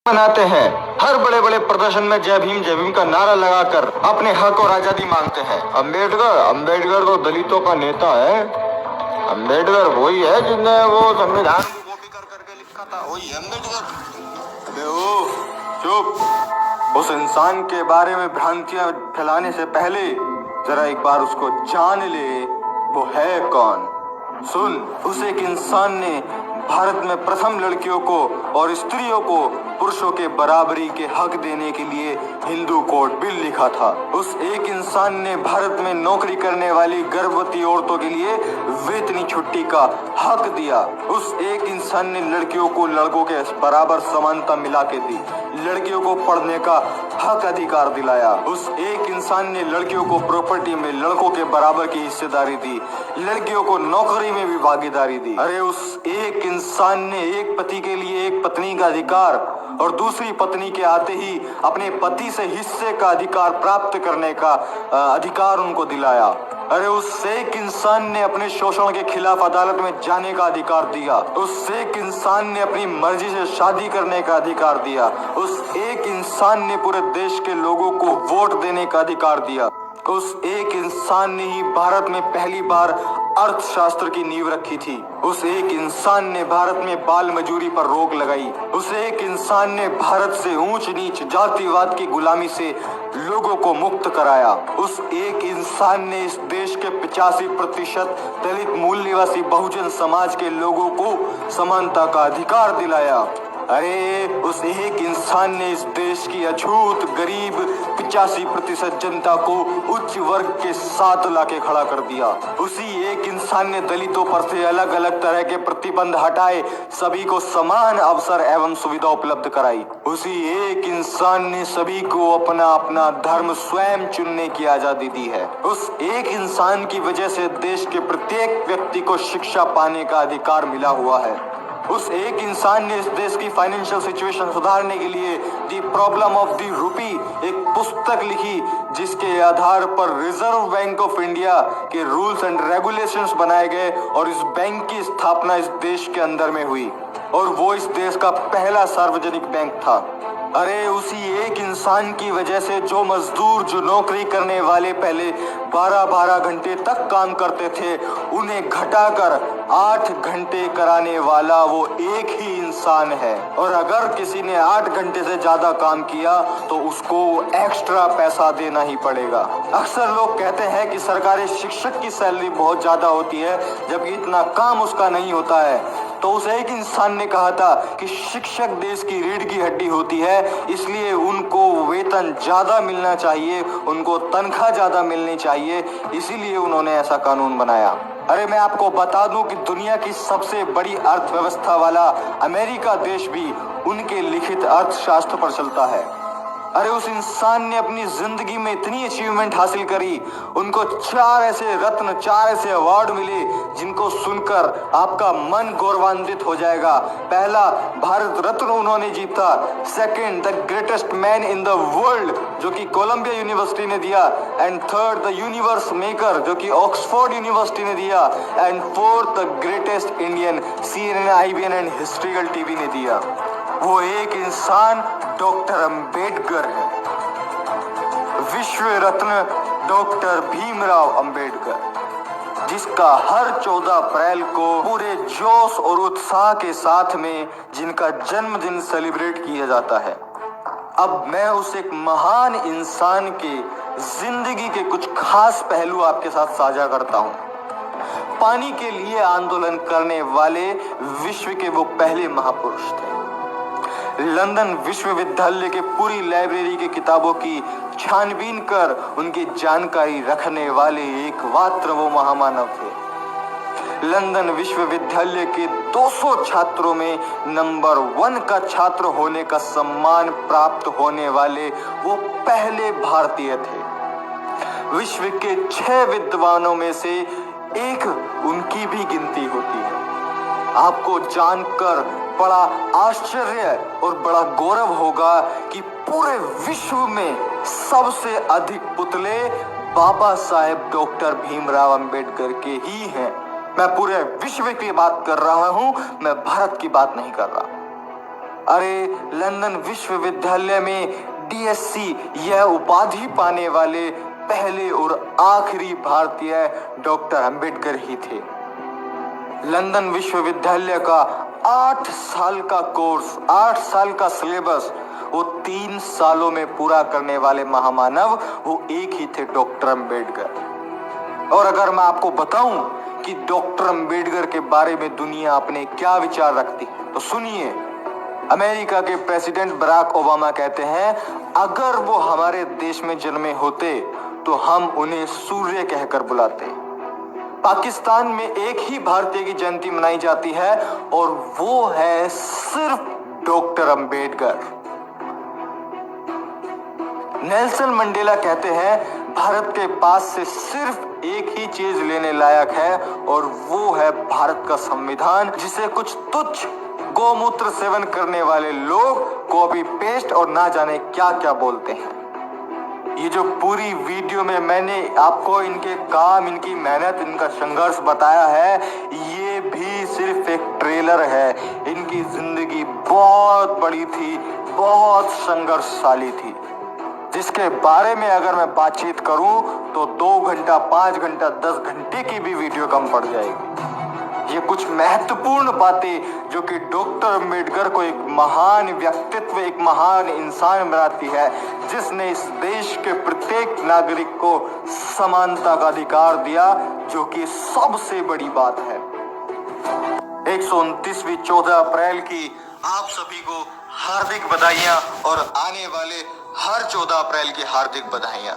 मनाते हैं। हर बड़े बड़े प्रदर्शन में जय भीम का नारा लगाकर अपने हक और आजादी मांगते हैं। अंबेडकर तो दलितों का नेता है। अंबेडकर वही है जिसने वो संविधान को कॉपी कर करके लिखा था, वही अंबेडकर। अबे ओ चुप। उस इंसान के बारे में भ्रांतियां फैलाने से पहले जरा एक बार उसको जान ले, वो है कौन। सुन, उस एक इंसान ने भारत में प्रथम लड़कियों को और स्त्रियों को पुरुषों के बराबरी के हक देने के लिए हिंदू कोड बिल लिखा था। उस एक इंसान ने भारत में नौकरी करने वाली गर्भवती औरतों के लिए वेतनी छुट्टी का हक दिया। उस एक इंसान ने लड़कियों को लड़कों के बराबर समानता मिला के दी, लड़कियों को पढ़ने का हक अधिकार दिलाया। उस एक इंसान ने लड़कियों को प्रॉपर्टी में लड़कों के बराबर की हिस्सेदारी दी, लड़कियों को नौकरी में भी भागीदारी दी। अरे उस एक इंसान ने एक पति के लिए एक पत्नी का अधिकार और दूसरी पत्नी के आते ही अपने पति से हिस्से का अधिकार प्राप्त करने का अधिकार उनको दिलाया। अरे उस एक इंसान ने अपने शोषण के खिलाफ अदालत में जाने का अधिकार दिया। उस एक इंसान ने अपनी मर्जी से शादी करने का अधिकार दिया। उस एक इंसान ने पूरे देश के लोगों को वोट देने का अधिकार दिया। उस एक इंसान ने ही भारत में पहली बार अर्थशास्त्र की नींव रखी थी। उस एक इंसान ने भारत में बाल मजूरी पर रोक लगाई। उस एक इंसान ने भारत से ऊंच नीच जातिवाद की गुलामी से लोगों को मुक्त कराया। उस एक इंसान ने इस देश के 85% दलित मूल निवासी बहुजन समाज के लोगों को समानता का अधिकार दिलाया। अरे उस एक इंसान ने इस देश की अछूत गरीब 85% जनता को उच्च वर्ग के साथ लाके खड़ा कर दिया। उसी एक इंसान ने दलितों पर से अलग अलग तरह के प्रतिबंध हटाए, सभी को समान अवसर एवं सुविधा उपलब्ध कराई। उसी एक इंसान ने सभी को अपना अपना धर्म स्वयं चुनने की आजादी दी है। उस एक इंसान की वजह से देश के प्रत्येक व्यक्ति को शिक्षा पाने का अधिकार मिला हुआ है। उस एक इंसान ने इस देश की फाइनेंशियल सिचुएशन सुधारने के लिए दी प्रॉब्लम ऑफ दी रूपी एक पुस्तक लिखी, जिसके आधार पर रिजर्व बैंक ऑफ इंडिया के रूल्स एंड रेगुलेशंस बनाए गए और इस बैंक की स्थापना इस देश के अंदर में हुई और वो इस देश का पहला सार्वजनिक बैंक था। अरे उसी एक इंसान की वजह से जो मजदूर, जो नौकरी करने वाले पहले 12-12 घंटे तक काम करते थे, उन्हें घटाकर 8 घंटे कराने वाला वो एक ही इंसान है। और अगर किसी ने 8 घंटे से ज्यादा काम किया तो उसको एक्स्ट्रा पैसा देना ही पड़ेगा। अक्सर लोग कहते हैं कि सरकारी शिक्षक की सैलरी बहुत ज्यादा होती है, जबकि इतना काम उसका नहीं होता है। तो उस एक इंसान ने कहा था कि शिक्षक देश की रीढ़ की हड्डी होती है, इसलिए उनको वेतन ज्यादा मिलना चाहिए, उनको तनख्वाह ज्यादा मिलनी चाहिए, इसीलिए उन्होंने ऐसा कानून बनाया। अरे मैं आपको बता दूं कि दुनिया की सबसे बड़ी अर्थव्यवस्था वाला अमेरिका देश भी उनके लिखित अर्थशास्त्र पर चलता है। अरे उस इंसान ने अपनी जिंदगी में इतनी अचीवमेंट हासिल करी, उनको 4 ऐसे रत्न, 4 ऐसे अवार्ड मिले जिनको सुनकर आपका मन गौरवान्वित हो जाएगा। पहला, भारत रत्न उन्होंने जीता। Second, the greatest man in the world, जो कि कोलंबिया यूनिवर्सिटी ने दिया। And third, the universe maker, जो कि ऑक्सफोर्ड यूनिवर्सिटी ने दिया। And fourth, the greatest Indian, CNN, IBN and historical TV ने दिया। वो एक इंसान डॉक्टर अंबेडकर है, विश्व रत्न डॉक्टर भीमराव अंबेडकर, जिसका हर 14 अप्रैल को पूरे जोश और उत्साह के साथ में जिनका जन्मदिन सेलिब्रेट किया जाता है। अब मैं उस एक महान इंसान के जिंदगी के कुछ खास पहलू आपके साथ साझा करता हूँ। पानी के लिए आंदोलन करने वाले विश्व के वो पहले महापुरुष थे। लंदन विश्वविद्यालय के पूरी लाइब्रेरी की किताबों की छानबीन कर उनकी जानकारी रखने वाले एकमात्र वो महामानव थे। लंदन विश्वविद्यालय के 200 छात्रों में नंबर 1 का छात्र होने का सम्मान प्राप्त होने वाले वो पहले भारतीय थे। विश्व के 6 विद्वानों में से एक उनकी भी गिनती होती है। आपको जानकर बड़ा आश्चर्य और बड़ा गौरव होगा कि पूरे विश्व में सबसे अधिक पुतले बाबा साहेब डॉक्टर भीमराव अंबेडकर के ही हैं। मैं पूरे विश्व की बात कर रहा हूं, मैं भारत की बात नहीं कर रहा। अरे लंदन विश्वविद्यालय में डीएससी यह उपाधि पाने वाले पहले और आखिरी भारतीय डॉक्टर अंबेडकर ही थे। लंदन विश्वविद्यालय का 8 साल का कोर्स, 8 साल का सिलेबस वो 3 सालों में पूरा करने वाले महामानव वो एक ही थे, डॉक्टर अंबेडकर। और अगर मैं आपको बताऊं कि डॉक्टर अंबेडकर के बारे में दुनिया अपने क्या विचार रखती तो सुनिए। अमेरिका के प्रेसिडेंट बराक ओबामा कहते हैं, अगर वो हमारे देश में जन्मे होते तो हम उन्हें सूर्य कहकर बुलाते। पाकिस्तान में एक ही भारतीय की जयंती मनाई जाती है और वो है सिर्फ डॉक्टर अंबेडकर। नेल्सन मंडेला कहते हैं, भारत के पास से सिर्फ एक ही चीज लेने लायक है और वो है भारत का संविधान, जिसे कुछ तुच्छ गौमूत्र सेवन करने वाले लोग कॉपी पेस्ट और ना जाने क्या क्या बोलते हैं। ये जो पूरी वीडियो में मैंने आपको इनके काम, इनकी मेहनत, इनका संघर्ष बताया है, ये भी सिर्फ एक ट्रेलर है। इनकी जिंदगी बहुत बड़ी थी, बहुत संघर्षशाली थी, जिसके बारे में अगर मैं बातचीत करूं तो 2 घंटा, 5 घंटा, 10 घंटे की भी वीडियो कम पड़ जाएगी। ये कुछ महत्वपूर्ण बातें जो कि डॉक्टर अंबेडकर को एक महान व्यक्तित्व, एक महान इंसान बनाती है, जिसने इस देश के प्रत्येक नागरिक को समानता का अधिकार दिया, जो कि सबसे बड़ी बात है। 129वीं 14 अप्रैल की आप सभी को हार्दिक बधाइयां और आने वाले हर 14 अप्रैल की हार्दिक बधाइयां।